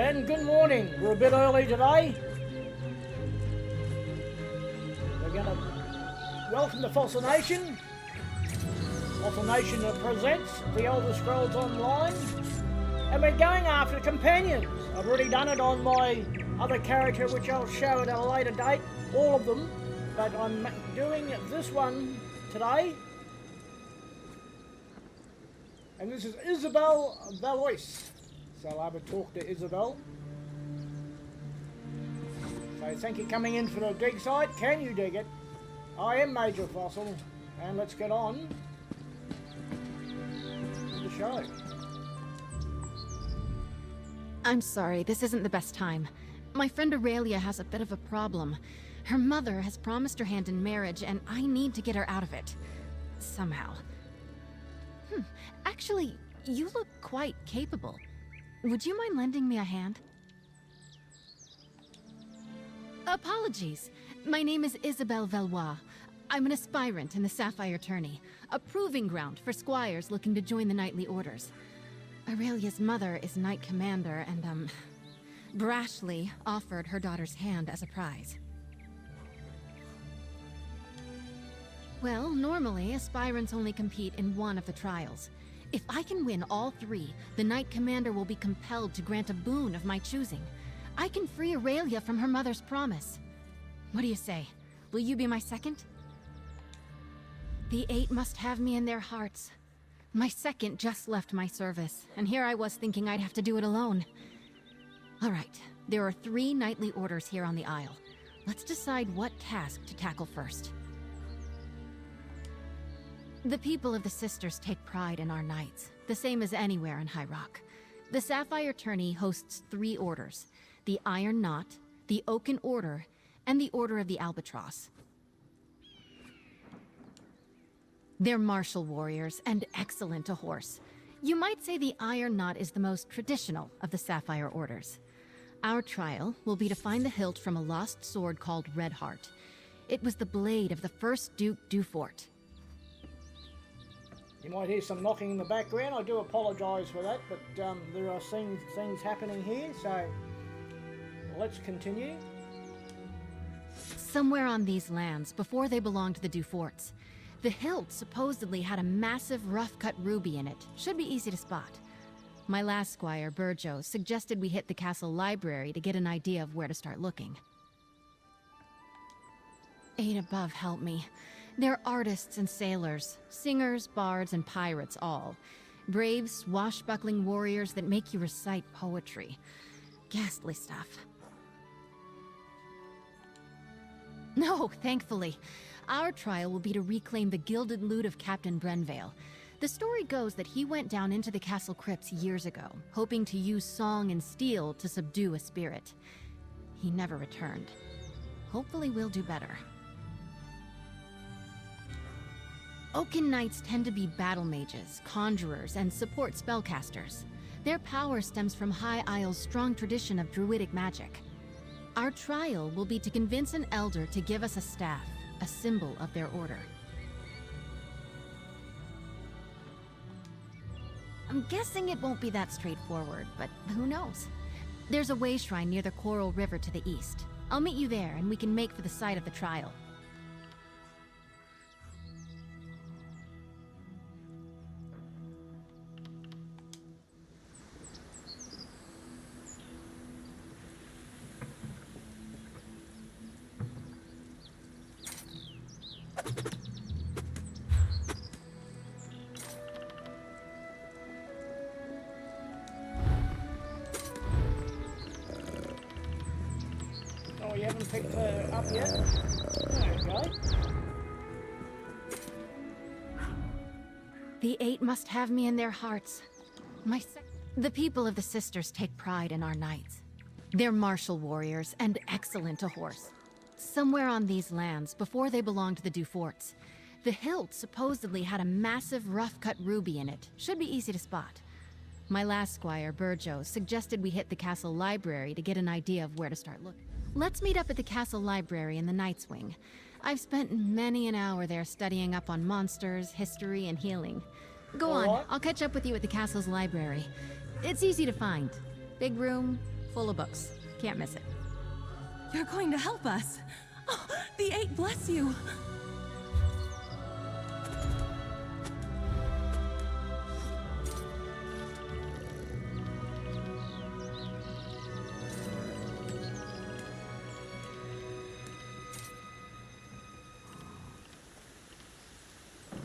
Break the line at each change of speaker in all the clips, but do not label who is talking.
And good morning. We're a bit early today. We're going to welcome the Fossil Nation. Fossil Nation presents The Elder Scrolls Online. And we're going after companions. I've already done it on my other character, which I'll show at a later date. All of them. But I'm doing this one today. And this is Isabel Valois. So I'll have a talk to Isabel. So thank you for coming in for the dig site. Can you dig it? I am Major Fossil. And let's get on with the show.
I'm sorry, this isn't the best time. My friend Aurelia has a bit of a problem. Her mother has promised her hand in marriage, and I need to get her out of it. Somehow. Actually, you look quite capable. Would you mind lending me a hand? Apologies. My name is Isabel Valois. I'm an aspirant in the Sapphire Tourney, a proving ground for squires looking to join the knightly orders. Aurelia's mother is knight commander and, brashly offered her daughter's hand as a prize. Well, normally, aspirants only compete in one of the trials. If I can win all three, the Knight Commander will be compelled to grant a boon of my choosing. I can free Aurelia from her mother's promise. What do you say? Will you be my second? The 8 must have me in their hearts. My second just left my service, and here I was thinking I'd have to do it alone. All right, there are 3 knightly orders here on the Isle. Let's decide what task to tackle first. The people of the Sisters take pride in our knights, the same as anywhere in High Rock. The Sapphire Tourney hosts 3 orders: the Iron Knot, the Oaken Order, and the Order of the Albatross. They're martial warriors and excellent to horse. You might say the Iron Knot is the most traditional of the Sapphire Orders. Our trial will be to find the hilt from a lost sword called Redheart. It was the blade of the first Duke Dufort.
You might hear some knocking in the background. I do apologise for that, but there are things happening here, so let's continue.
Somewhere on these lands, before they belonged to the Duforts, the hilt supposedly had a massive rough-cut ruby in it. Should be easy to spot. My last squire, Burjo, suggested we hit the castle library to get an idea of where to start looking. 8 above help me. They're artists and sailors, singers, bards, and pirates all. Brave, swashbuckling warriors that make you recite poetry. Ghastly stuff. No, thankfully. Our trial will be to reclaim the gilded loot of Captain Brenvale. The story goes that he went down into the castle crypts years ago, hoping to use song and steel to subdue a spirit. He never returned. Hopefully we'll do better. Oaken Knights tend to be battle mages, conjurers, and support spellcasters. Their power stems from High Isle's strong tradition of druidic magic. Our trial will be to convince an elder to give us a staff, a symbol of their order. I'm guessing it won't be that straightforward, but who knows? There's a way shrine near the Coral River to the east. I'll meet you there, and we can make for the site of the trial.
Oh, you haven't picked her up yet? There you go.
The 8 must have me in their hearts. The people of the Sisters take pride in our knights. They're martial warriors and excellent to horse. Somewhere on these lands, before they belonged to the Duforts, the hilt supposedly had a massive rough-cut ruby in it. Should be easy to spot. My last squire, Burjo, suggested we hit the castle library to get an idea of where to start looking. Let's meet up at the castle library in the Knight's Wing. I've spent many an hour there studying up on monsters, history, and healing. Go on, I'll catch up with you at the castle's library. It's easy to find. Big room, full of books. Can't miss it.
You're going to help us. Oh, the Eight bless you.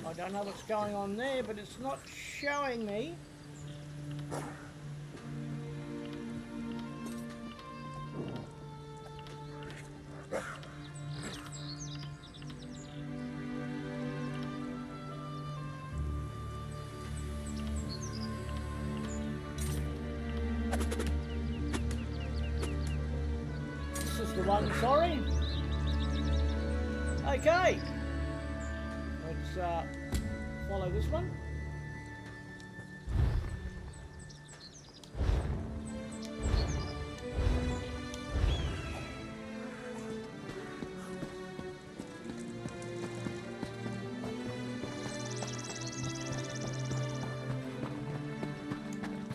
I don't know what's going on there, but it's not showing me. This is the one, sorry. Okay. Let's follow this one.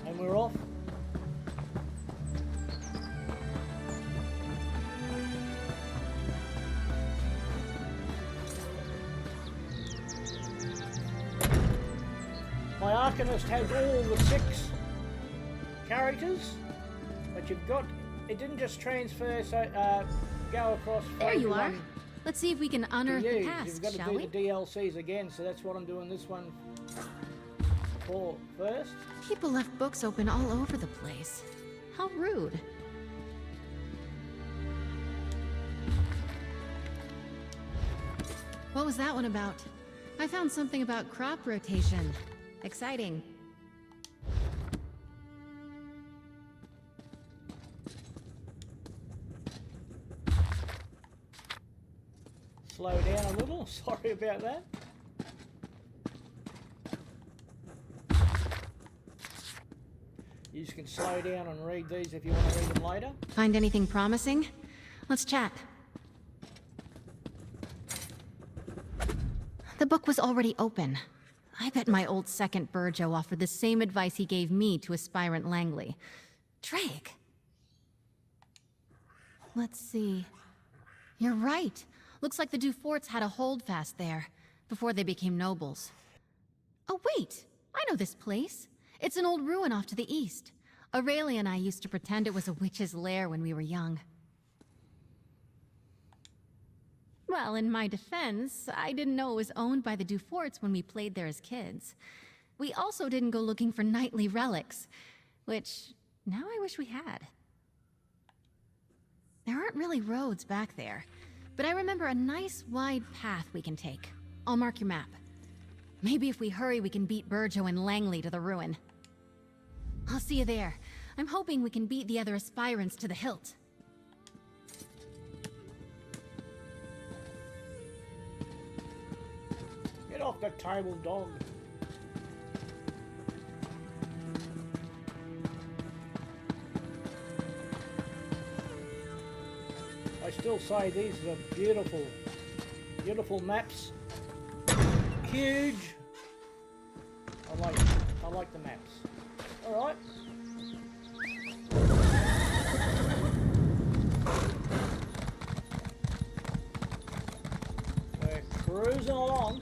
And we're off. My Arcanist has all the 6 characters, but you've got, it didn't just transfer, so go across.
There you are.
everyone
Let's see if we can
to
unearth the
use.
past,
You've got to
shall
do
we?
the DLCs again, so that's what I'm doing this one for first.
People left books open all over the place. How rude. What was that one about? I found something about crop rotation. Exciting.
Slow down a little, sorry about that. You just can slow down and read these if you want to read them later.
Find anything promising? Let's chat. The book was already open. I bet my old second Burjo offered the same advice he gave me to aspirant Langley. Drake! Let's see. You're right. Looks like the Duforts had a holdfast there, before they became nobles. Oh wait! I know this place. It's an old ruin off to the east. Aurelia and I used to pretend it was a witch's lair when we were young. Well, in my defense, I didn't know it was owned by the Duforts when we played there as kids. We also didn't go looking for knightly relics, which now I wish we had. There aren't really roads back there, but I remember a nice wide path we can take. I'll mark your map. Maybe if we hurry, we can beat Burjo and Langley to the ruin. I'll see you there. I'm hoping we can beat the other aspirants to the hilt.
Get off the table, dog. I still say these are beautiful, beautiful maps. Huge. I like the maps. All right. We're cruising along.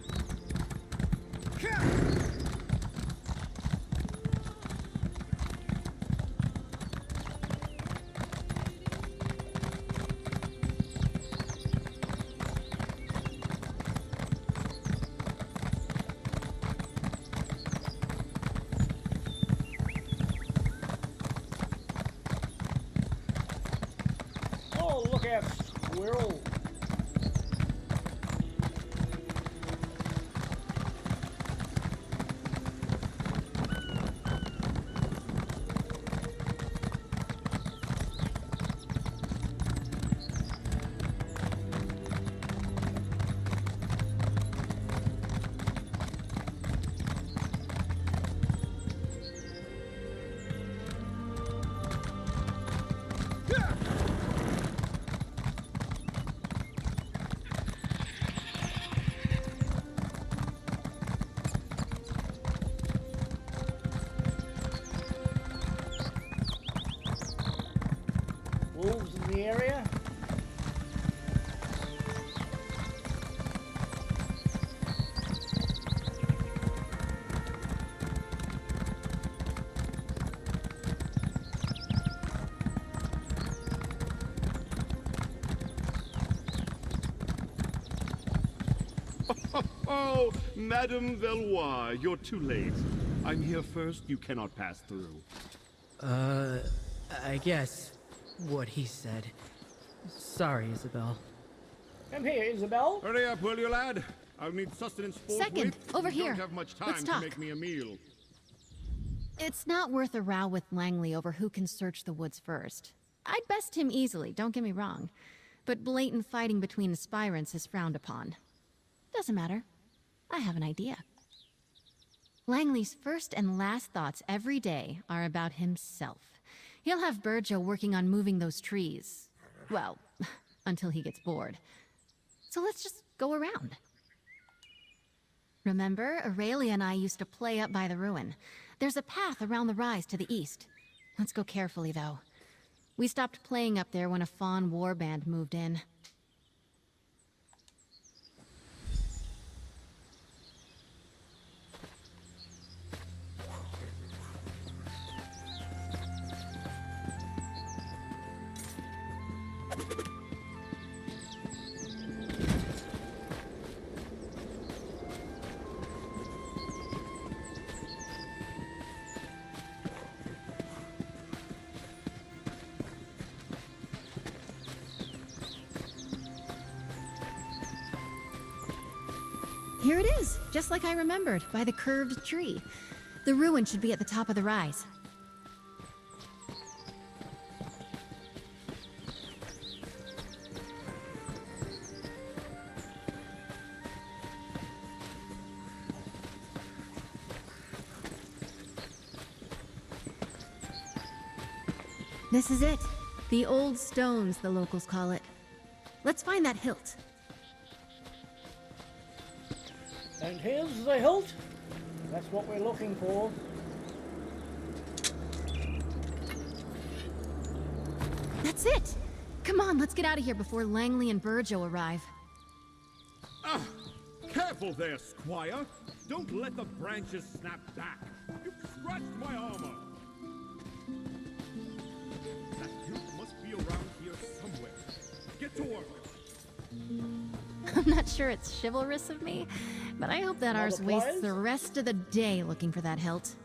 Oh, look out, squirrel.
Oh, Madame Valois, you're too late. I'm here first, you cannot pass through.
I guess what he said. Sorry, Isabel.
Come here, Isabel.
Hurry up, will you, lad? I'll need sustenance forthwith.
Second, over
We
here.
don't have much time
Let's
to
talk.
make me a meal.
It's not worth a row with Langley over who can search the woods first. I'd best him easily, don't get me wrong. But blatant fighting between aspirants is frowned upon. Doesn't matter. I have an idea. Langley's first and last thoughts every day are about himself. He'll have Burjo working on moving those trees. Well, until he gets bored. So let's just go around. Remember, Aurelia and I used to play up by the ruin. There's a path around the rise to the east. Let's go carefully, though. We stopped playing up there when a Fawn warband moved in. Here it is, just like I remembered, by the curved tree. The ruin should be at the top of the rise. This is it. The old stones, the locals call it. Let's find that hilt.
And here's the hilt. That's what we're looking for.
That's it! Come on, let's get out of here before Langley and Burjo arrive.
Ah! Careful there, Squire! Don't let the branches snap back! You've scratched my armor! That hilt must be around here somewhere. Get to work!
I'm not sure it's chivalrous of me, but I hope that
Other
ours wastes
players?
the rest of the day looking for that hilt.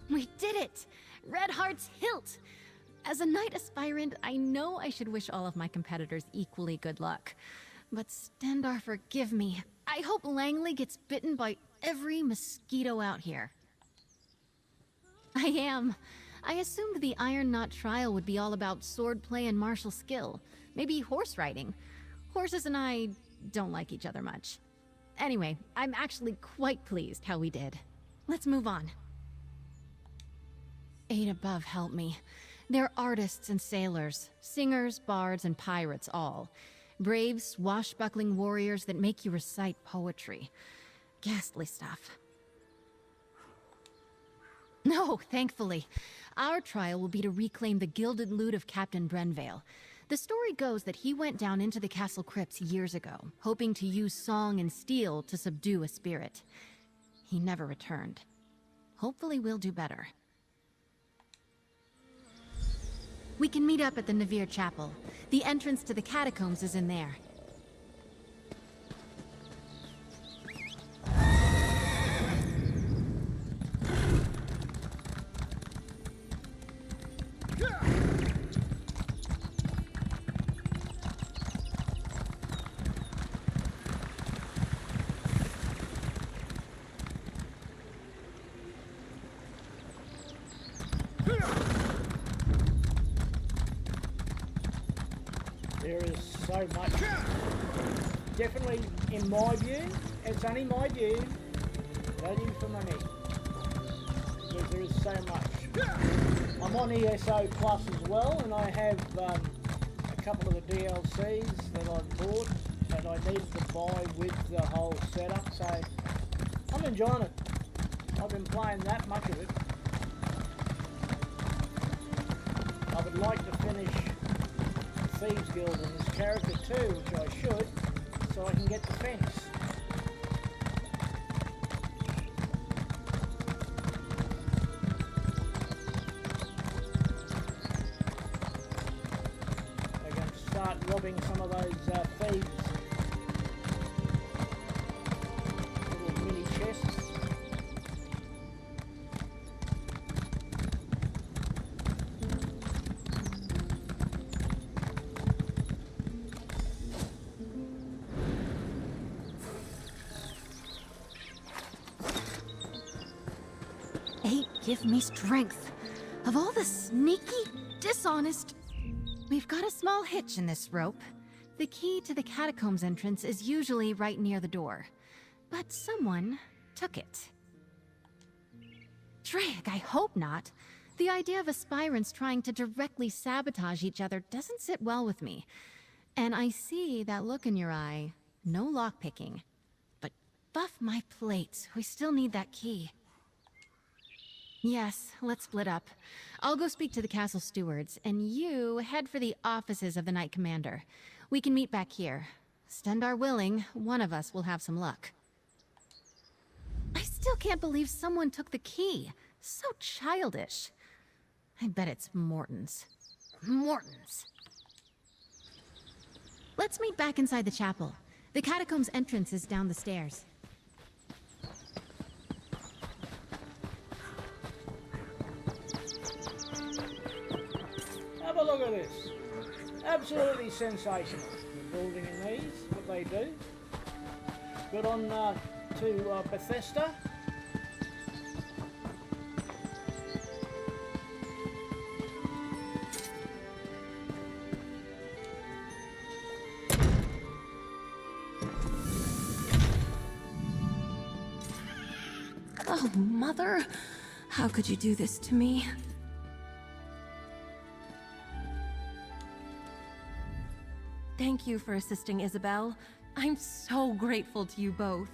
We did it! Redheart's hilt! As a knight aspirant, I know I should wish all of my competitors equally good luck. But Stendarr, forgive me. I hope Langley gets bitten by every mosquito out here. I am. I assumed the Iron Knot trial would be all about swordplay and martial skill. Maybe horse riding. Horses and I don't like each other much. Anyway, I'm actually quite pleased how we did. Let's move on. Eight Above help me. They're artists and sailors, singers, bards, and pirates all. Brave, swashbuckling warriors that make you recite poetry. Ghastly stuff. No, thankfully. Our trial will be to reclaim the gilded loot of Captain Brenvale. The story goes that he went down into the castle crypts years ago, hoping to use song and steel to subdue a spirit. He never returned. Hopefully we'll do better. We can meet up at the Navir Chapel. The entrance to the catacombs is in there.
There is so much. Definitely, in my view, it's only my view, voting for money. Because there is so much. I'm on ESO Plus as well, and I have a couple of the DLCs that I've bought that I need to buy with the whole setup, so I'm enjoying it. I've been playing that much of it. I would like to finish Thieves Guild in this character too, which I should, so I can get defense. I'm going to start robbing some of those thieves
give me strength. Of all the sneaky, dishonest... We've got a small hitch in this rope. The key to the catacombs entrance is usually right near the door. But someone took it. Drake, I hope not. The idea of aspirants trying to directly sabotage each other doesn't sit well with me. And I see that look in your eye. No lockpicking. But buff my plates. We still need that key. Yes, let's split up. I'll go speak to the castle stewards, and you head for the offices of the Knight Commander. We can meet back here. Stendarr willing, one of us will have some luck. I still can't believe someone took the key. So childish. I bet it's Morton's. Morton's. Let's meet back inside the chapel. The catacombs entrance is down the stairs.
Have a look at this. Absolutely sensational. The building in these, what they do. Good on to Bethesda.
Oh, Mother. How could you do this to me? Thank you for assisting Isabel. I'm so grateful to you both.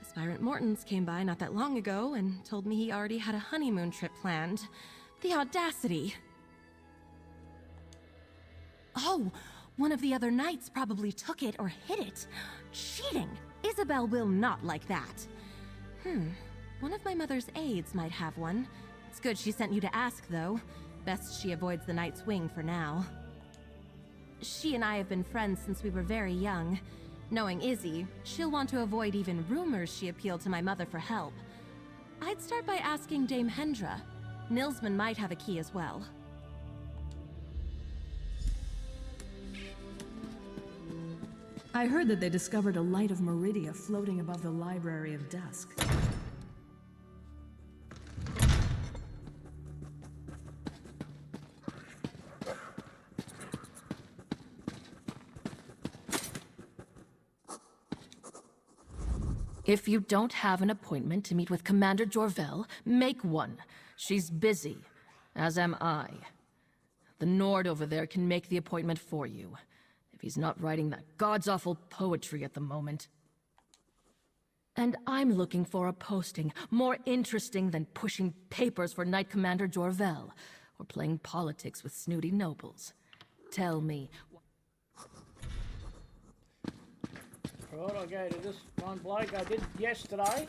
Aspirant Mortons came by not that long ago and told me he already had a honeymoon trip planned. The audacity. Oh, one of the other knights probably took it or hid it. Cheating! Isabel will not like that. One of my mother's aides might have one. It's good she sent you to ask, though. Best she avoids the Knight's Wing for now. She and I have been friends since we were very young. Knowing Izzy, she'll want to avoid even rumors she appealed to my mother for help. I'd start by asking Dame Hendra. Nilsman might have a key as well.
I heard that they discovered a light of Meridia floating above the Library of Dusk.
If you don't have an appointment to meet with Commander Jorvel, make one. She's busy, as am I. The Nord over there can make the appointment for you, if he's not writing that god's-awful poetry at the moment. And I'm looking for a posting more interesting than pushing papers for Knight Commander Jorvel, or playing politics with snooty nobles. Tell me...
Right, I'll go to this one bloke I did yesterday. I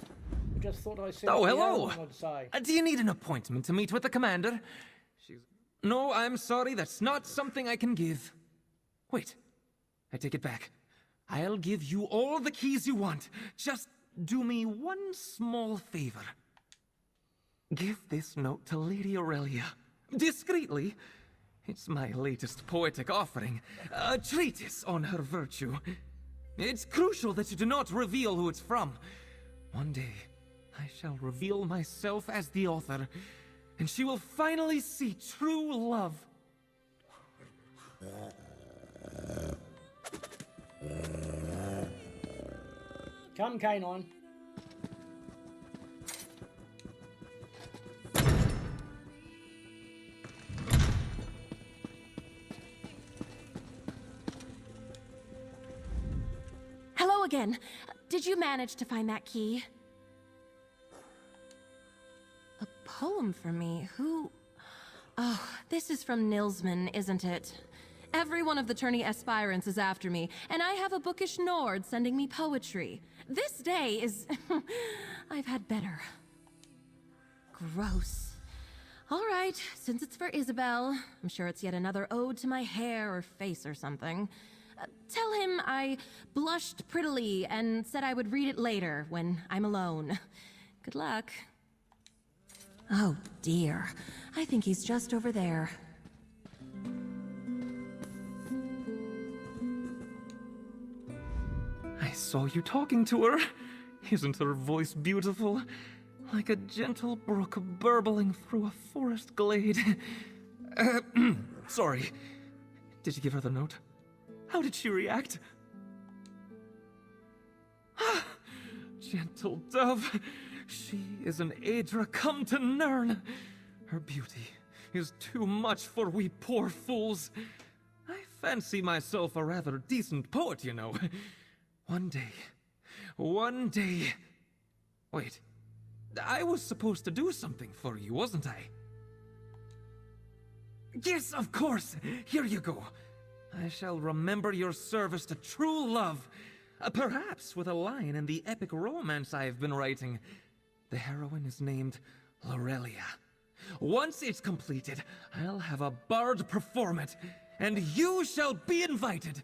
just thought I said
Oh,
what the
hello.
other one would say.
Do you need an appointment to meet with the commander? No, I'm sorry, that's not something I can give. Wait, I take it back. I'll give you all the keys you want. Just do me one small favor. Give this note to Lady Aurelia. Discreetly. It's my latest poetic offering. A treatise on her virtue. It's crucial that you do not reveal who it's from. One day, I shall reveal myself as the author, and she will finally see true love.
Come, Canine.
Hello again. Did you manage to find that key? A poem for me? Who... Oh, this is from Nilsman, isn't it? Every one of the tourney aspirants is after me, and I have a bookish Nord sending me poetry. This day is... I've had better. Gross. All right, since it's for Isabel, I'm sure it's yet another ode to my hair or face or something. Tell him I blushed prettily and said I would read it later when I'm alone. Good luck. Oh dear, I think he's just over there.
I saw you talking to her. Isn't her voice beautiful? like a gentle brook burbling through a forest glade. Sorry. Did you give her the note? How did she react? Gentle dove. She is an Aedra come to Nirn. Her beauty is too much for we poor fools. I fancy myself a rather decent poet, you know. One day... Wait, I was supposed to do something for you, wasn't I? Yes, of course! Here you go. I shall remember your service to true love. Perhaps with a line in the epic romance I have been writing. The heroine is named Lorelia. Once it's completed, I'll have a bard perform it, and you shall be invited.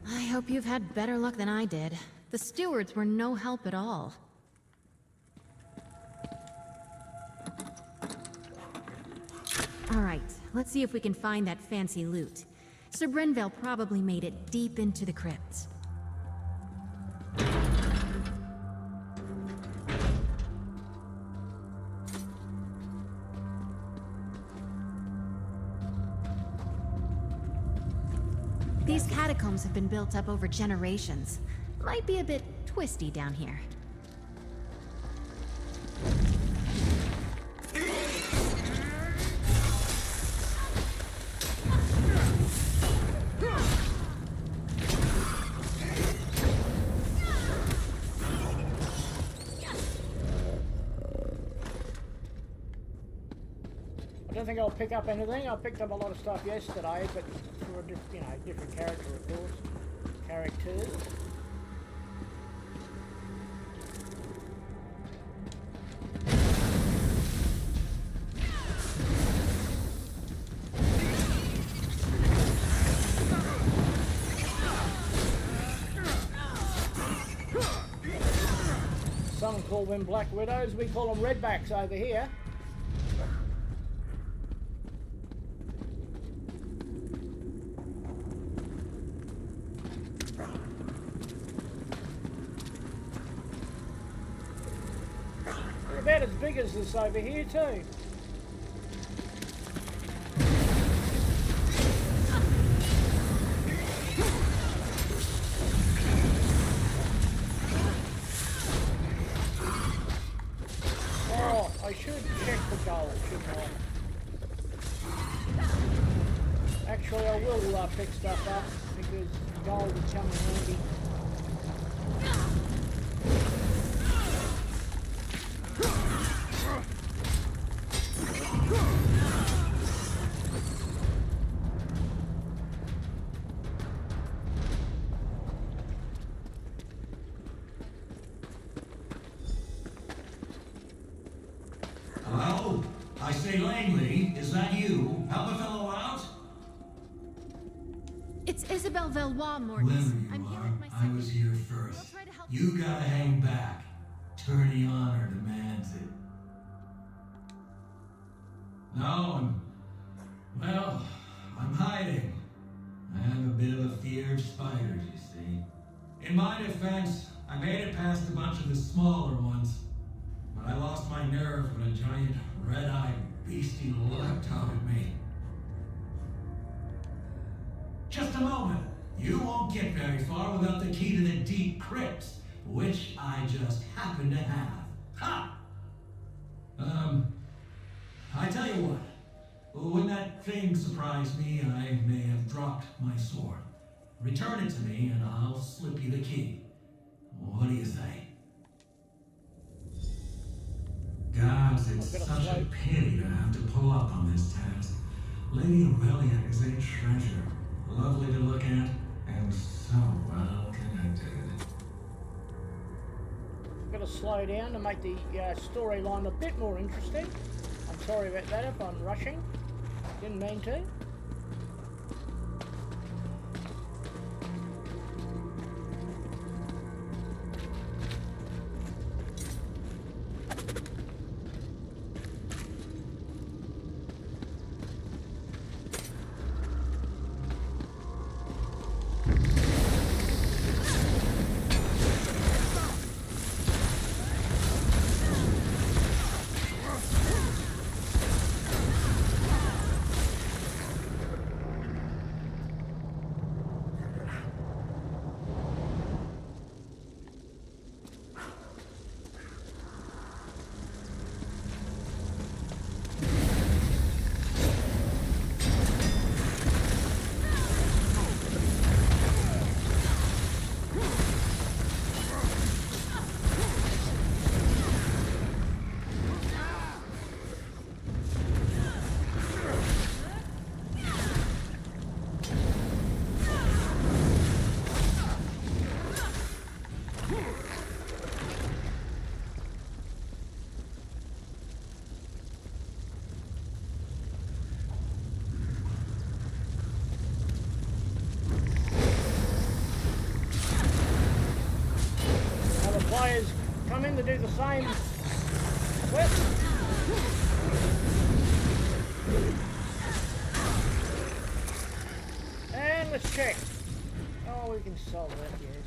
I hope you've had better luck than I did. The stewards were no help at all. Alright, let's see if we can find that fancy loot. Sir Brenvale probably made it deep into the crypts. These catacombs have been built up over generations. Might be a bit twisty down here.
I don't think I'll pick up anything. I picked up a lot of stuff yesterday, but for a different character, of course. Characters. Some call them Black Widows, we call them Redbacks over here. They're about as big as this over here too. Oh, I should check the gold, shouldn't I? Actually, I will pick stuff up because gold will come in handy.
Hello? I say, Langley, is that you? Help a fellow out?
It's Isabel Valois, Mortis.
Whoever you
I'm here
are,
with my
I was here
I'll
first.
try to help
You gotta hang back. Tourney honor demands it. No, I'm hiding. I have a bit of a fear of spiders, you see. In my defense, I made it past a bunch of the smaller ones, but I lost my nerve when a giant red-eyed beastie leapt out at me. Just a moment. You won't get very far without the key to the deep crypts, which I just happen to have. Ha! I tell you what. that thing surprised me, I may have dropped my sword. Return it to me, and I'll slip you the key. What do you say? Gods, it's such a pity to have to pull up on this task. Lady Aurelia is a treasure. Lovely to look at, and so well connected.
Got to slow down to make the storyline a bit more interesting. I'm sorry about that if I'm rushing. Didn't mean to. Players come in to do the same quest. And let's check. Oh, we can solve that, yes.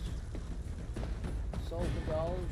Solve the gold.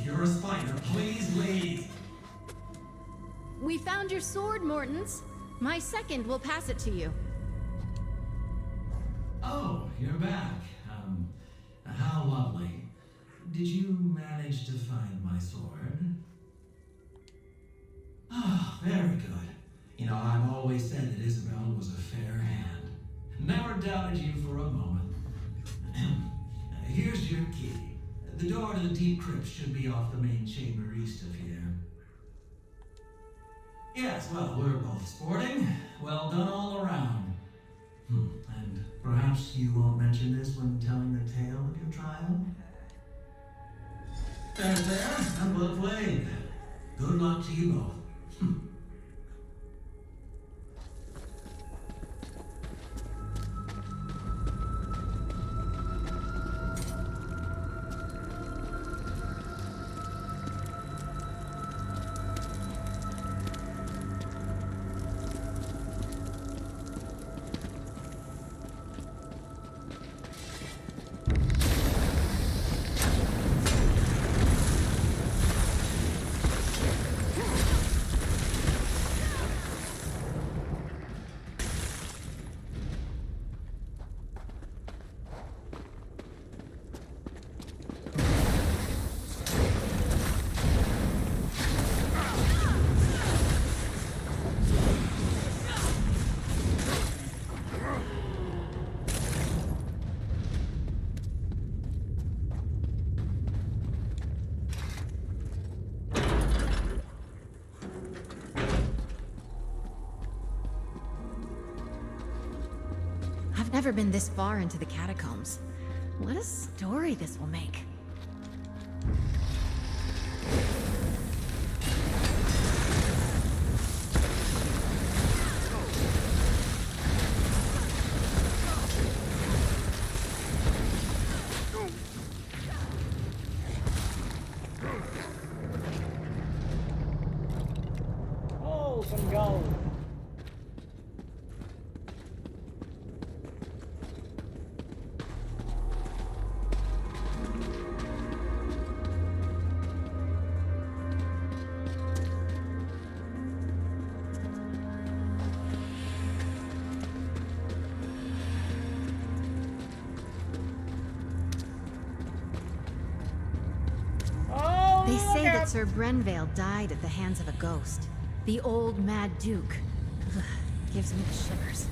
You're a spider. Please leave.
We found your sword, Mortons. My second will pass it to you.
Oh, you're back. How lovely. Did you manage to find my sword? Ah, very good. You know, I've always said that Isabel was a fair hand. Never doubted you for a moment. Here's your key. The door to the deep crypt should be off the main chamber east of here. Yes, well, we're both sporting. Well done all around. And Perhaps you won't mention this when telling the tale of your trial? There, and well played. Good luck to you both.
I've never been this far into the catacombs. What a story this will make.
Oh, some gold.
They say that Sir Brenvale died at the hands of a ghost. The old Mad Duke. Ugh, gives me the shivers.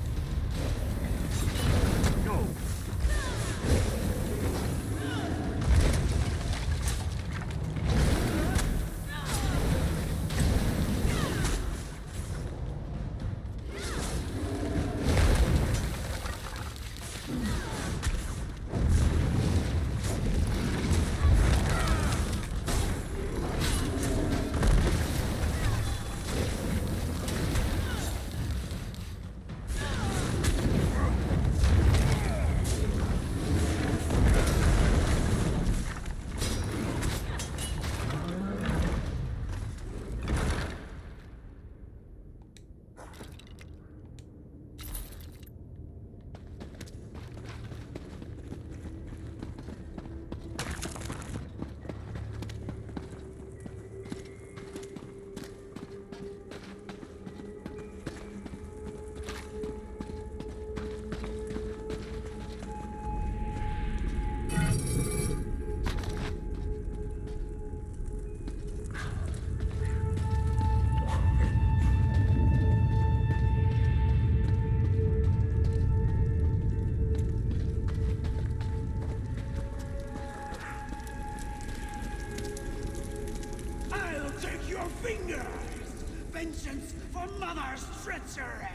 Vengeance for Mother's treachery!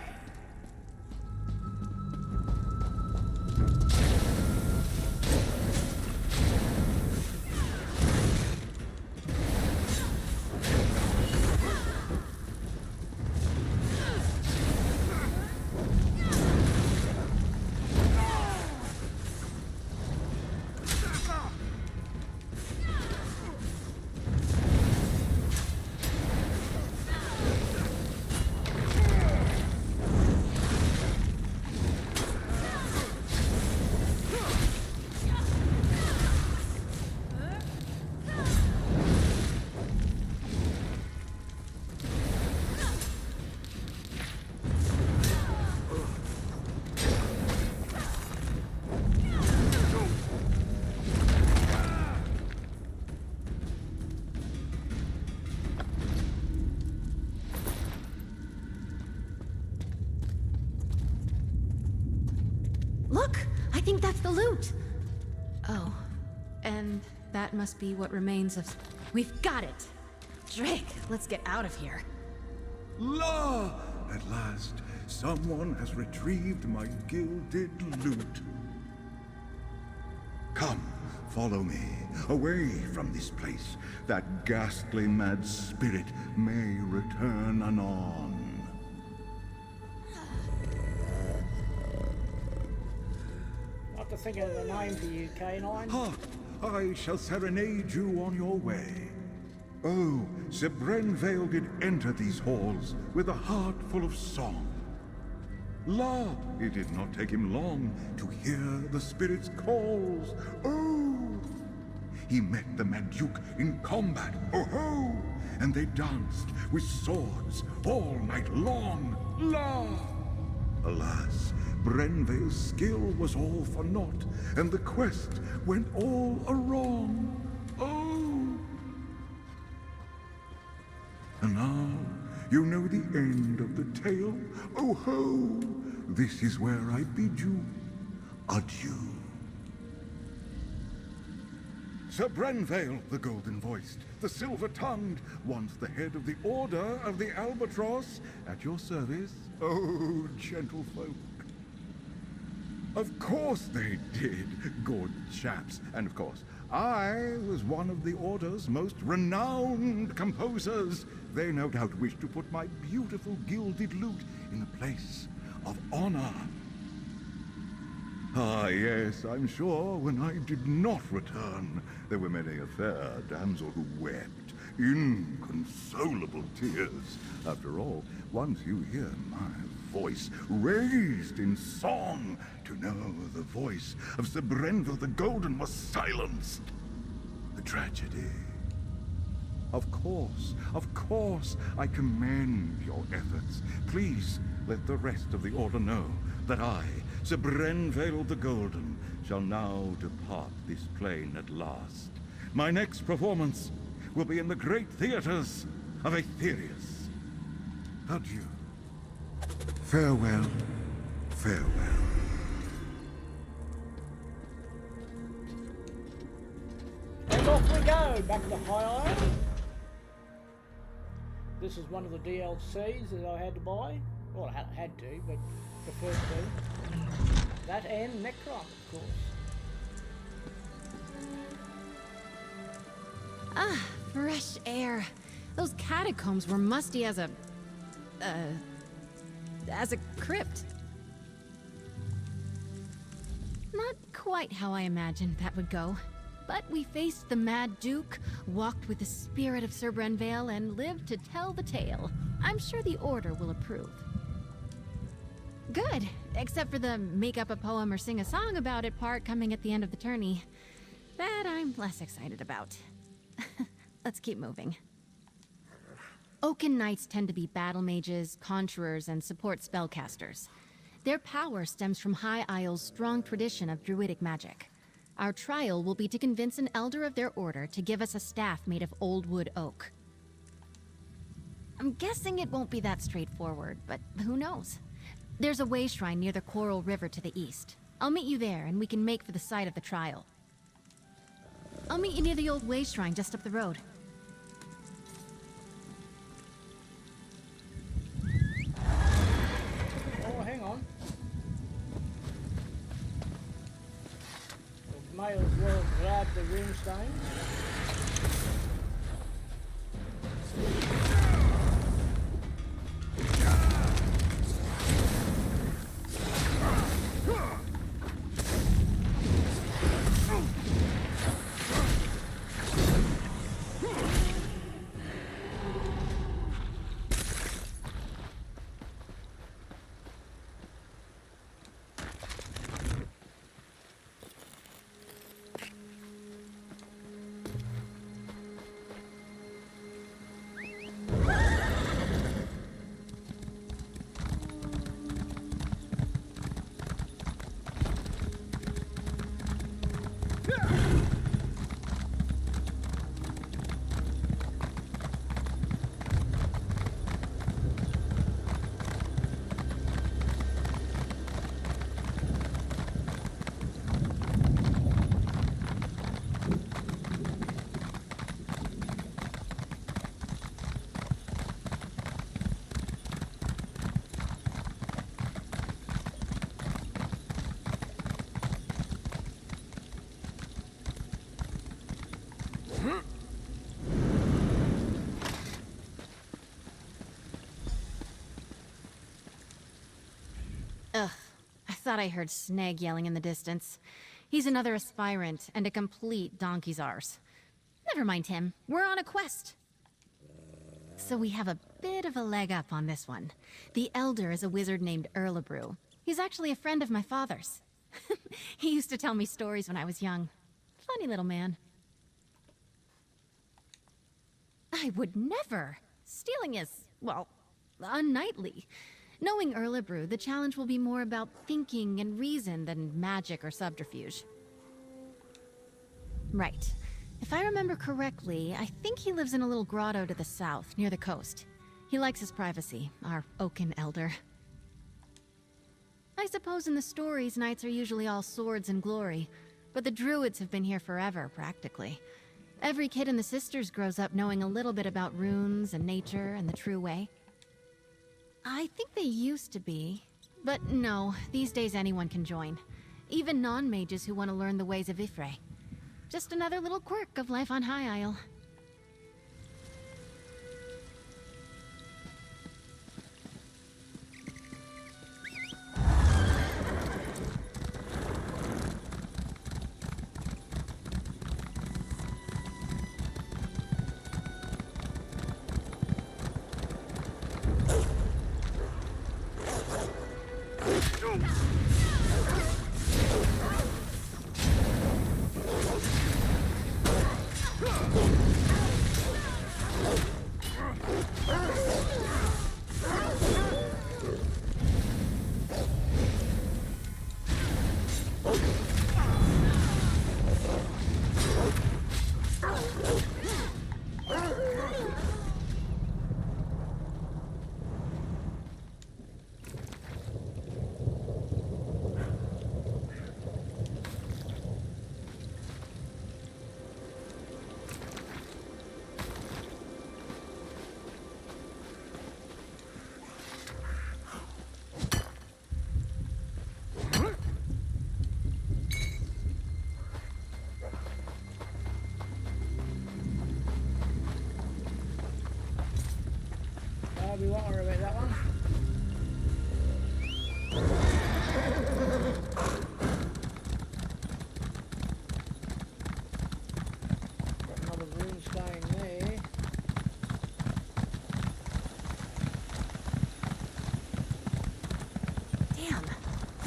Look! I think that's the loot! Oh, and that must be what remains of... We've got it! Drake, let's get out of here.
La! At last, Someone has retrieved my gilded loot. Come, follow me, away from this place, that ghastly mad spirit may return anon.
I have to think of a name for you, Canine.
Ha! I shall serenade you on your way. Oh, Sir Brenvale did enter these halls with a heart full of song. La, it did not take him long to hear the spirit's calls. Oh! He met the Mad Duke in combat, oh-ho! And they danced with swords all night long. La! Alas, Brenvale's skill was all for naught, and the quest went all awrong. Oh! And now, you know the end of the tale. Oh ho! This is where I bid you adieu. Sir Brenvale, the golden-voiced, the silver-tongued, once the head of the Order of the Albatross, at your service. Oh, gentlefolk. Of course they did, good chaps. And of course, I was one of the Order's most renowned composers. They no doubt wish to put my beautiful gilded lute in a place of honor. Ah, yes, I'm sure when I did not return, there were many a fair damsel who wept inconsolable tears. After all, once you hear my voice raised in song, to know the voice of Sir Brenvale the Golden was silenced. The tragedy. Of course, I commend your efforts. Please let the rest of the Order know that I, Sir Brenvale the Golden, shall now depart this plane at last. My next performance will be in the great theaters of Aetherius. Adieu. Farewell, farewell.
And off we go, back to High Isle. This is one of the DLCs that I had to buy. Well, I had to, but preferred to. That and Necron, of course.
Ah, fresh air. Those catacombs were musty as a crypt. Not quite how I imagined that would go. But we faced the Mad Duke, walked with the spirit of Sir Brenvale, and lived to tell the tale. I'm sure the Order will approve. Good, except for the make up a poem or sing a song about it part coming at the end of the tourney. That I'm less excited about. Let's keep moving. Oaken Knights tend to be battle mages, conjurers, and support spellcasters. Their power stems from High Isle's strong tradition of druidic magic. Our trial will be to convince an elder of their order to give us a staff made of old wood oak. I'm guessing it won't be that straightforward, but who knows? There's a way shrine near the Coral River to the east. I'll meet you there, and we can make for the site of the trial. I'll meet you near the old way shrine just up the road.
Oh, hang on. We may as well grab the runestone.
Ugh, I thought I heard Sneg yelling in the distance. He's another aspirant, and a complete donkey's arse. Never mind him, we're on a quest. So we have a bit of a leg up on this one. The Elder is a wizard named Erlebrew. He's actually a friend of my father's. He used to tell me stories when I was young. Funny little man. I would never! Stealing is, well, unknightly. Knowing Erlebrew, the challenge will be more about thinking and reason than magic or subterfuge. Right. If I remember correctly, I think he lives in a little grotto to the south, near the coast. He likes his privacy, our Oaken Elder. I suppose in the stories, knights are usually all swords and glory, but the druids have been here forever, practically. Every kid in the Sisters grows up knowing a little bit about runes and nature and the true way. I think they used to be, but no, these days anyone can join. Even non-mages who want to learn the ways of Ifre. Just another little quirk of life on High Isle.
We won't worry about that one. Another rune stone there.
Damn.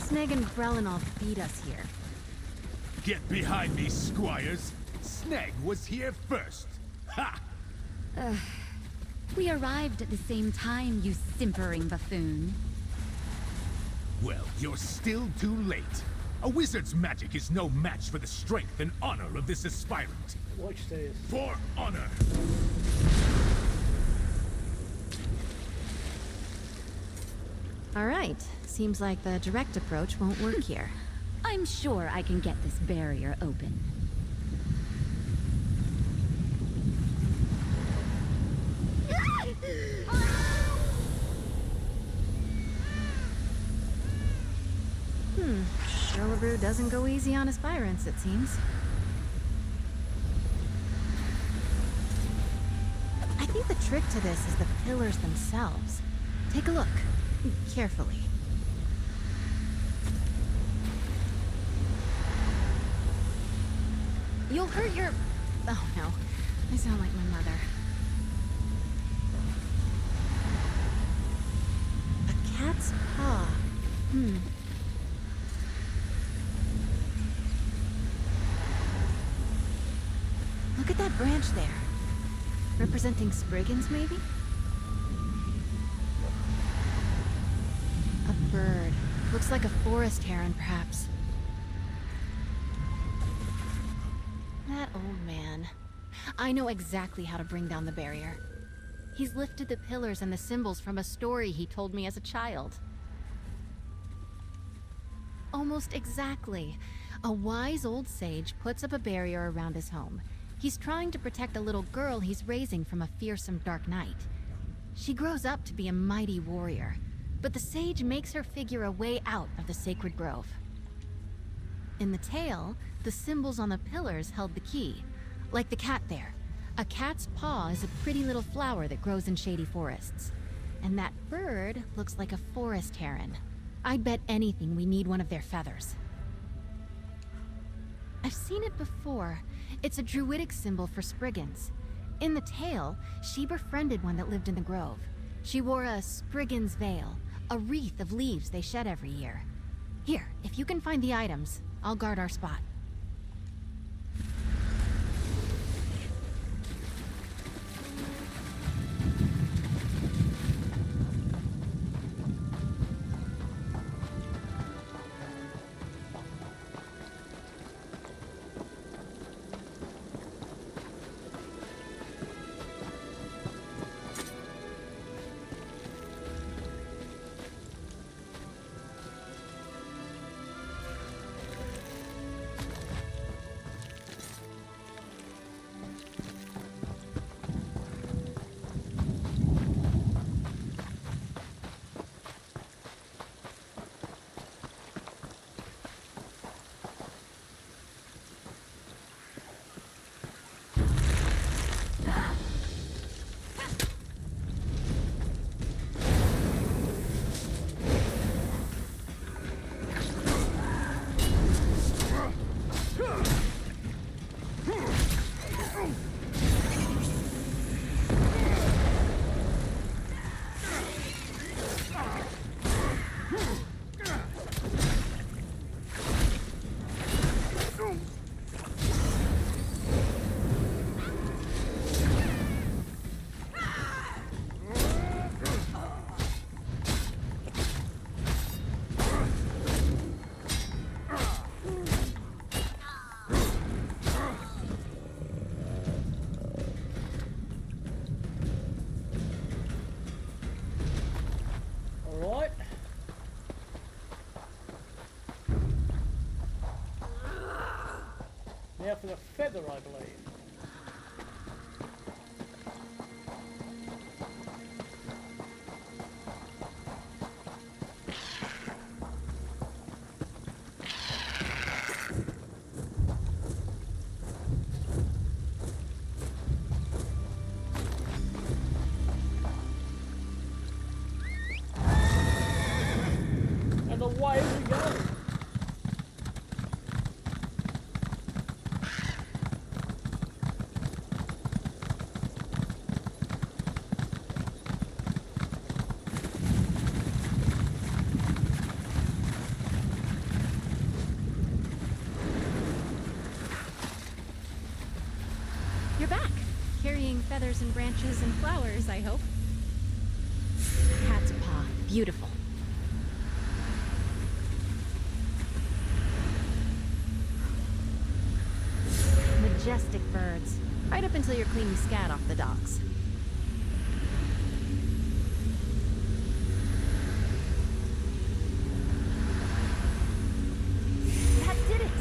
Sneg and Brelinov beat us here.
Get behind me, squires! Sneg was here first! Ha!
We arrived at the same time, you simpering buffoon.
Well, you're still too late. A wizard's magic is no match for the strength and honor of this aspirant.
Watch this.
For honor!
Alright, seems like the direct approach won't work here.
I'm sure I can get this barrier open.
Erlebrew doesn't go easy on aspirants, it seems. I think the trick to this is the pillars themselves. Take a look. Carefully. You'll hurt your... Oh no. I sound like my mother. A cat's paw. Look at that branch there. Representing Spriggans, maybe? A bird. Looks like a forest heron, perhaps. That old man. I know exactly how to bring down the barrier. He's lifted the pillars and the symbols from a story he told me as a child. Almost exactly. A wise old sage puts up a barrier around his home. He's trying to protect a little girl he's raising from a fearsome dark knight. She grows up to be a mighty warrior, but the sage makes her figure a way out of the sacred grove. In the tale, the symbols on the pillars held the key. Like the cat there. A cat's paw is a pretty little flower that grows in shady forests. And that bird looks like a forest heron. I'd bet anything we need one of their feathers. I've seen it before. It's a druidic symbol for Spriggans. In the tale, she befriended one that lived in the grove. She wore a Spriggan's veil, a wreath of leaves they shed every year. Here, if you can find the items, I'll guard our spot.
Now for the feather, I believe. And away we go.
You're back, carrying feathers and branches and flowers, I hope. Cat's paw, beautiful. Majestic birds, right up until you're cleaning scat off the docks. That did it!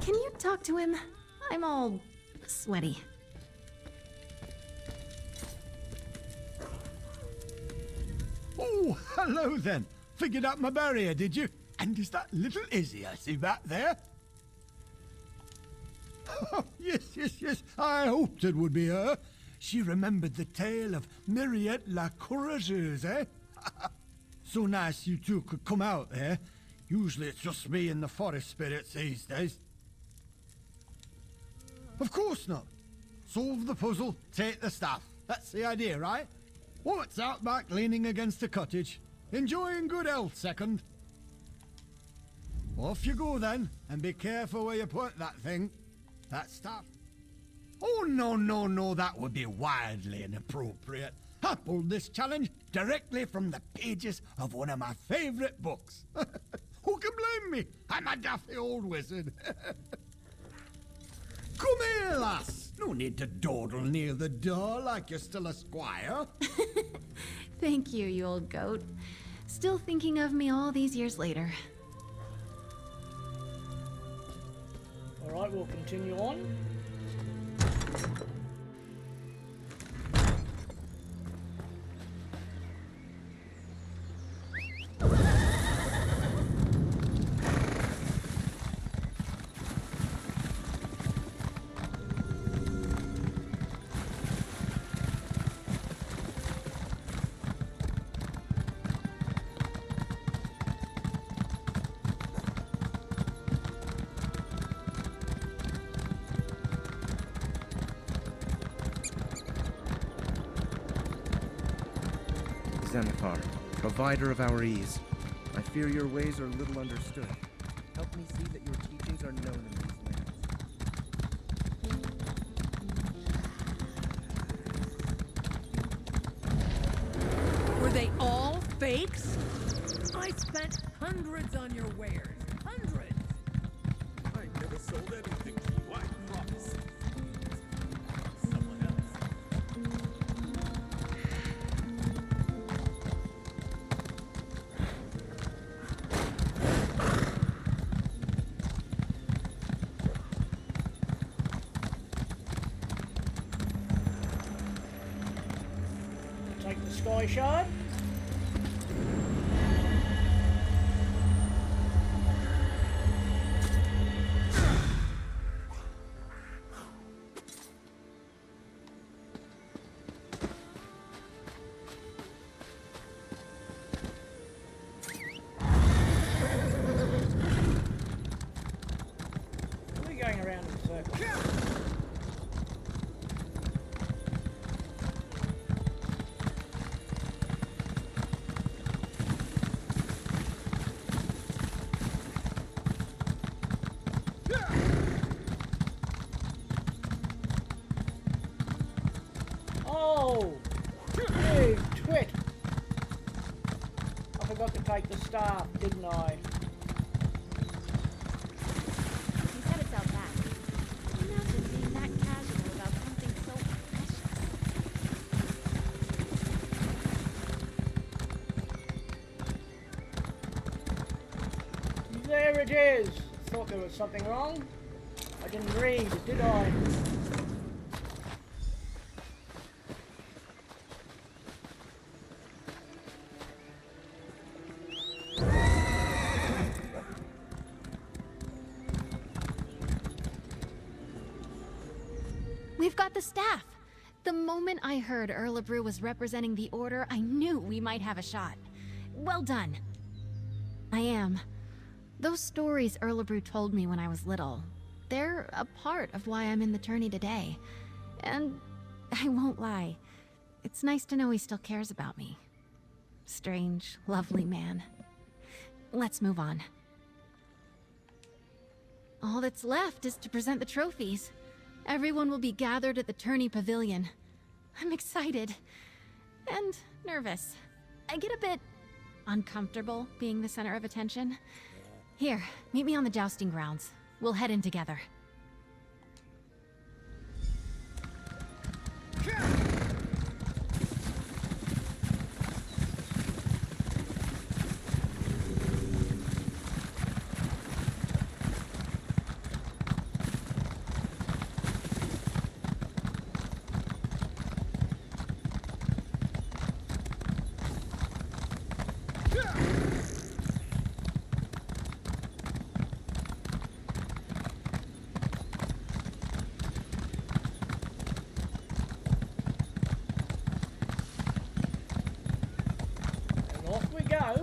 Can you talk to him? I'm all sweaty.
Oh, hello then. Figured out my barrier, did you? And is that little Izzy I see back there? Oh, yes. I hoped it would be her. She remembered the tale of Myriette la Courageuse, eh? So nice you two could come out there. Usually it's just me and the forest spirits these days. Of course not. Solve the puzzle, take the staff. That's the idea, right? What's out back leaning against a cottage? Enjoying good health, second. Off you go then, and be careful where you put that thing. That staff. Oh, no, that would be wildly inappropriate. I pulled this challenge directly from the pages of one of my favorite books. Who can blame me? I'm a daffy old wizard. Come here, lass. No need to dawdle near the door like you're still a squire.
Thank you, you old goat. Still thinking of me all these years later.
All right, we'll continue on.
Zenithar, provider of our ease. I fear your ways are little understood. Help me see that your teachings are known in these lands.
Were they all fakes? I spent hundreds on your wares. Hundreds!
I never sold anything to you, I promise. Someone else.
Take the sky shard. We're going around in circles. Oh, you twit! I forgot to take the staff, didn't I?
You said it's out back. Imagine being that casual about something so precious.
There it is! Thought there was something wrong. I didn't read, did I?
We've got the staff. The moment I heard Erlebrew was representing the Order, I knew we might have a shot. Well done. I am. Those stories Erlebrew told me when I was little, they're a part of why I'm in the tourney today. And I won't lie, it's nice to know he still cares about me. Strange, lovely man. Let's move on. All that's left is to present the trophies. Everyone will be gathered at the tourney pavilion. I'm excited. And nervous. I get a bit uncomfortable being the center of attention. Here, meet me on the jousting grounds. We'll head in together.
Off we go.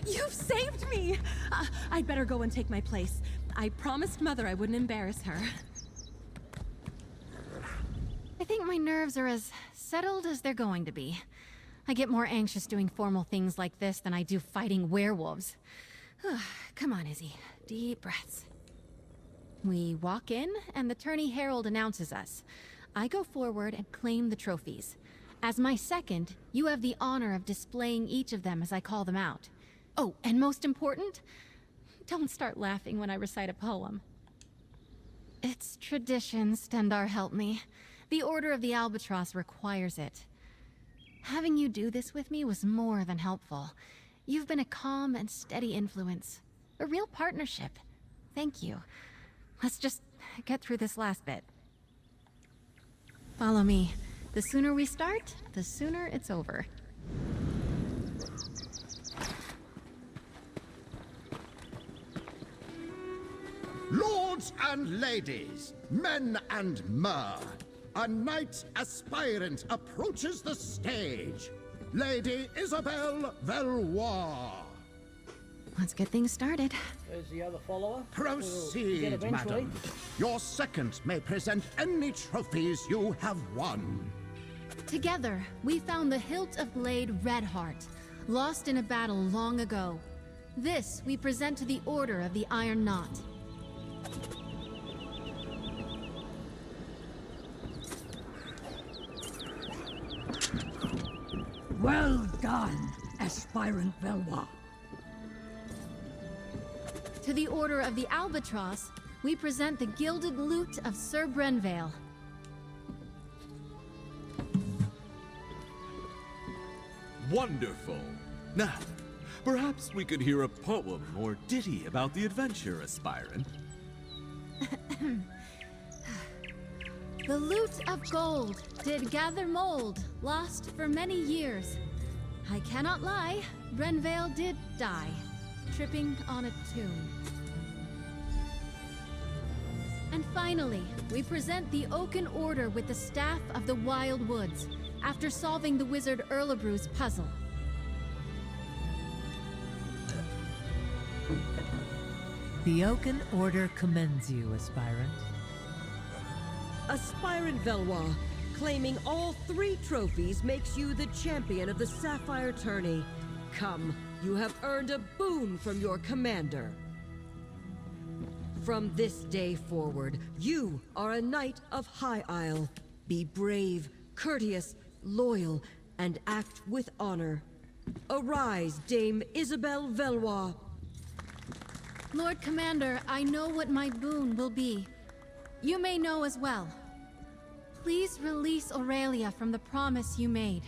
You've saved me! I'd better go and take my place. I promised Mother I wouldn't embarrass her.
I think my nerves are as settled as they're going to be. I get more anxious doing formal things like this than I do fighting werewolves. Come on, Izzy. Deep breaths. We walk in, and the tourney herald announces us. I go forward and claim the trophies. As my second, you have the honor of displaying each of them as I call them out. Oh, and most important, don't start laughing when I recite a poem. It's tradition, Stendar help me. The Order of the Albatross requires it. Having you do this with me was more than helpful. You've been a calm and steady influence. A real partnership. Thank you. Let's just get through this last bit. Follow me. The sooner we start, the sooner it's over.
Lords and ladies, men and mer, a knight aspirant approaches the stage. Lady Isabelle Valois.
Let's get things started.
There's the other follower.
Proceed, madam. Your second may present any trophies you have won.
Together, we found the hilt of blade Redheart, lost in a battle long ago. This we present to the Order of the Iron Knot.
Well done, Aspirant Valois.
To the Order of the Albatross, we present the Gilded Lute of Sir Brenvale.
Wonderful. Now, perhaps we could hear a poem or ditty about the adventure, aspirant.
The lute of gold did gather mold, lost for many years. I cannot lie, Brenvale did die, tripping on a tomb. And finally, we present the Oaken Order with the Staff of the Wild Woods, after solving the wizard Erlebru's puzzle.
The Oaken Order commends you, Aspirant.
Aspirant Valois, claiming all 3 trophies makes you the champion of the Sapphire Tourney. Come, you have earned a boon from your commander. From this day forward, you are a knight of High Isle. Be brave, courteous, loyal, and act with honor. Arise, Dame Isabelle Valois.
Lord Commander, I know what my boon will be. You may know as well. Please release Aurelia from the promise you made.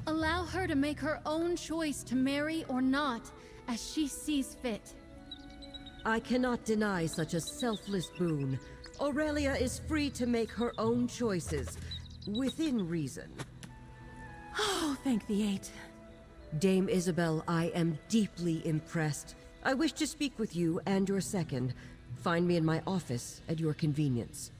Allow her to make her own choice to marry or not, as she sees fit.
I cannot deny such a selfless boon. Aurelia is free to make her own choices, within reason.
Oh, thank the 8.
Dame Isabelle, I am deeply impressed. I wish to speak with you and your second. Find me in my office at your convenience.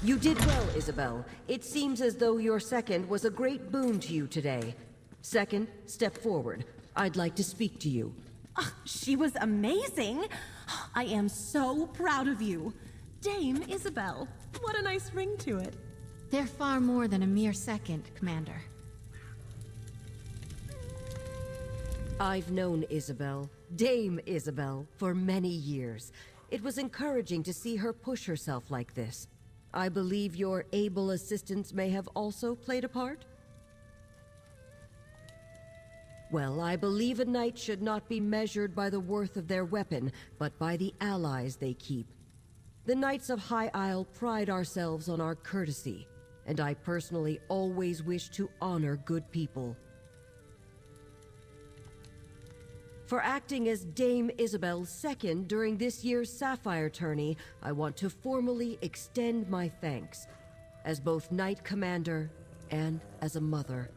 You did well, Isabelle. It seems as though your second was a great boon to you today. Second, step forward. I'd like to speak to you.
She was amazing! I am so proud of you. Dame Isabel, what a nice ring to it.
They're far more than a mere second, Commander.
I've known Isabel, Dame Isabel, for many years. It was encouraging to see her push herself like this. I believe your able assistants may have also played a part? Well, I believe a knight should not be measured by the worth of their weapon, but by the allies they keep. The Knights of High Isle pride ourselves on our courtesy, and I personally always wish to honor good people. For acting as Dame Isabel's second during this year's Sapphire tourney, I want to formally extend my thanks, as both Knight Commander and as a mother.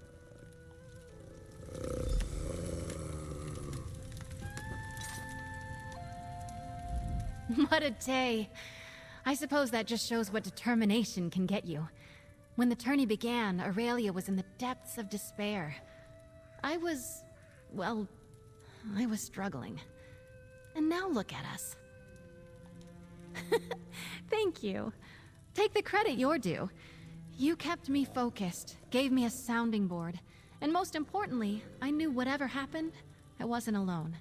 What a day. I suppose that just shows what determination can get you. When the tourney began, Aurelia was in the depths of despair. I was struggling. And now look at us. Thank you. Take the credit you're due. You kept me focused, gave me a sounding board, and most importantly, I knew whatever happened, I wasn't alone.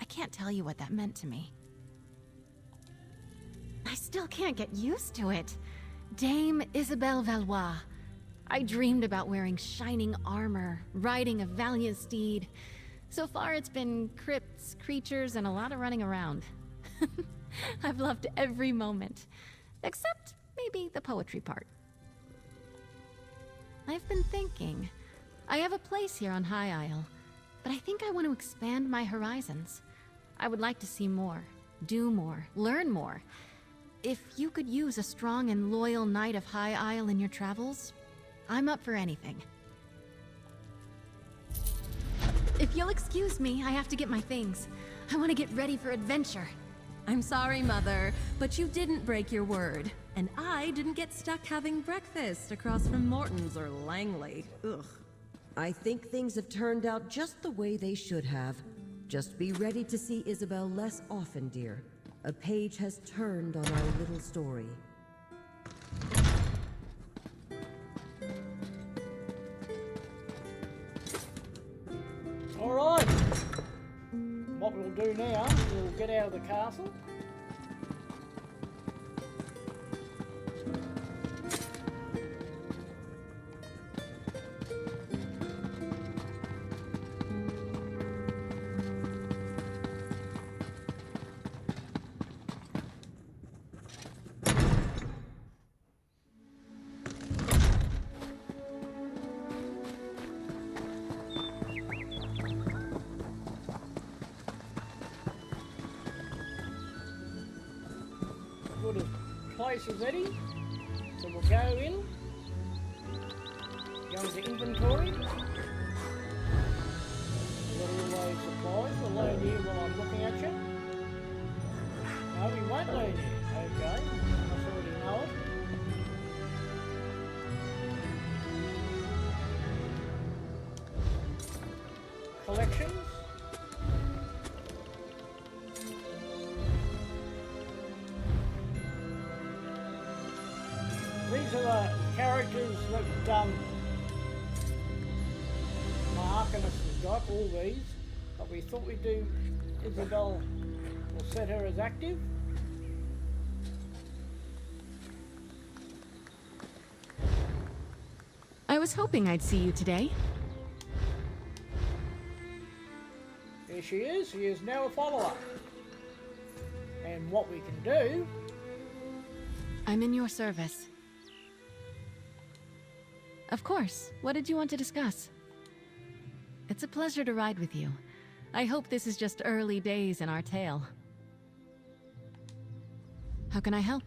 I can't tell you what that meant to me. I still can't get used to it. Dame Isabel Valois. I dreamed about wearing shining armor, riding a valiant steed. So far it's been crypts, creatures, and a lot of running around. I've loved every moment. Except maybe the poetry part. I've been thinking. I have a place here on High Isle, but I think I want to expand my horizons. I would like to see more, do more, learn more. If you could use a strong and loyal Knight of High Isle in your travels, I'm up for anything. If you'll excuse me, I have to get my things. I want to get ready for adventure.
I'm sorry, Mother, but you didn't break your word. And I didn't get stuck having breakfast across from Morton's or Langley. Ugh.
I think things have turned out just the way they should have. Just be ready to see Isabel less often, dear. A page has turned on our little story.
All right. What we'll do now, we'll get out of the castle. Good place is ready, so we'll go in, go into inventory, get all those supplies, we'll load here while I'm looking at you. No, we won't load here, okay, I already know it. Collections. These are the characters that my Arcanist has got, all these, but we thought we'd do Isabel, we'll set her as active.
I was hoping I'd see you today.
Here she is now a follower. And what we can do...
I'm in your service. Of course. What did you want to discuss? It's a pleasure to ride with you. I hope this is just early days in our tale. How can I help?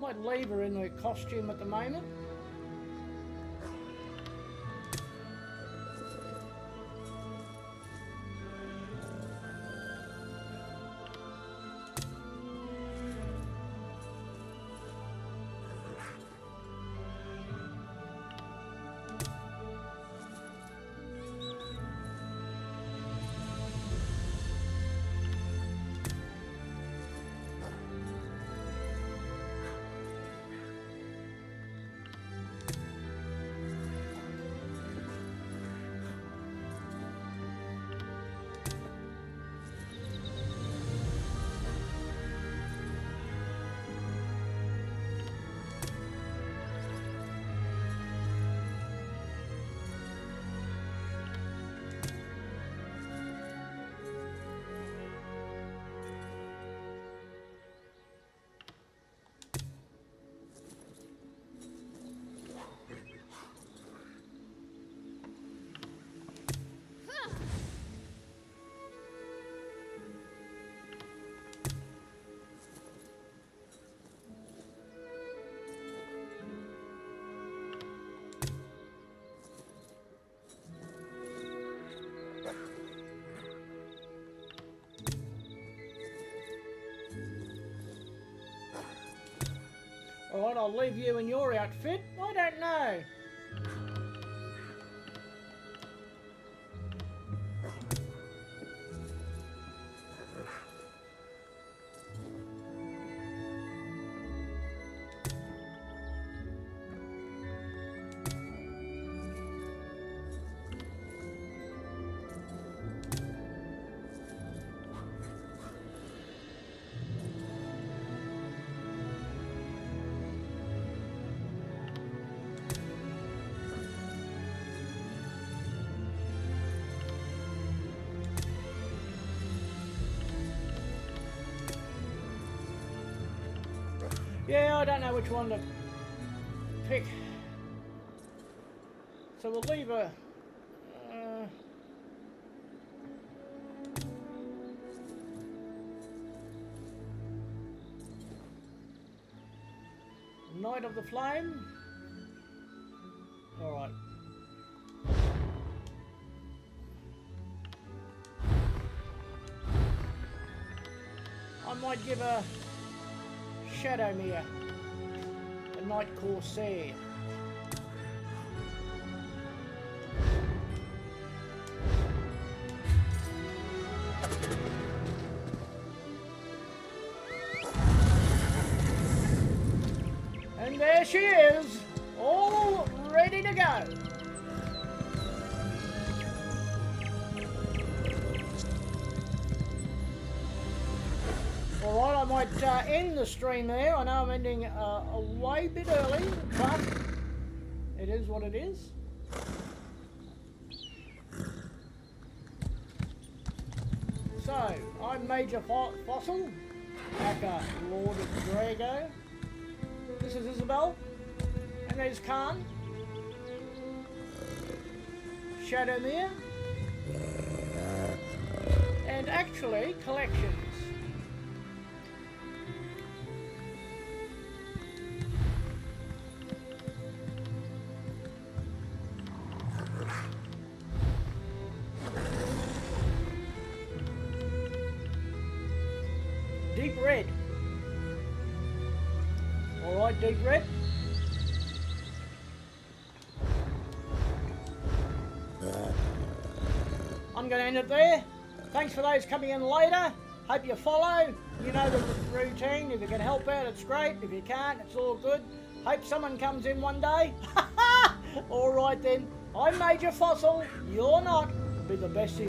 Might leave her in the costume at the moment. Alright, I'll leave you in your outfit. I don't know. Yeah, I don't know which one to pick. So we'll leave her. Knight of the Flame. Alright. I might give her Shadowmere, the Night Corsair. And there she is, all ready to go. Alright, I might end the stream there. I know I'm ending a way bit early, but it is what it is. So, I'm Major Fossil, aka Lord of Drago. This is Isabel, and there's Khan, Shadowmere, and actually collections. Deep Red. Alright, Deep Red. I'm going to end it there. Thanks for those coming in later. Hope you follow. You know the routine. If you can help out, it's great. If you can't, it's all good. Hope someone comes in one day. Alright then. I'm Major Fossil. You're not. Be the best.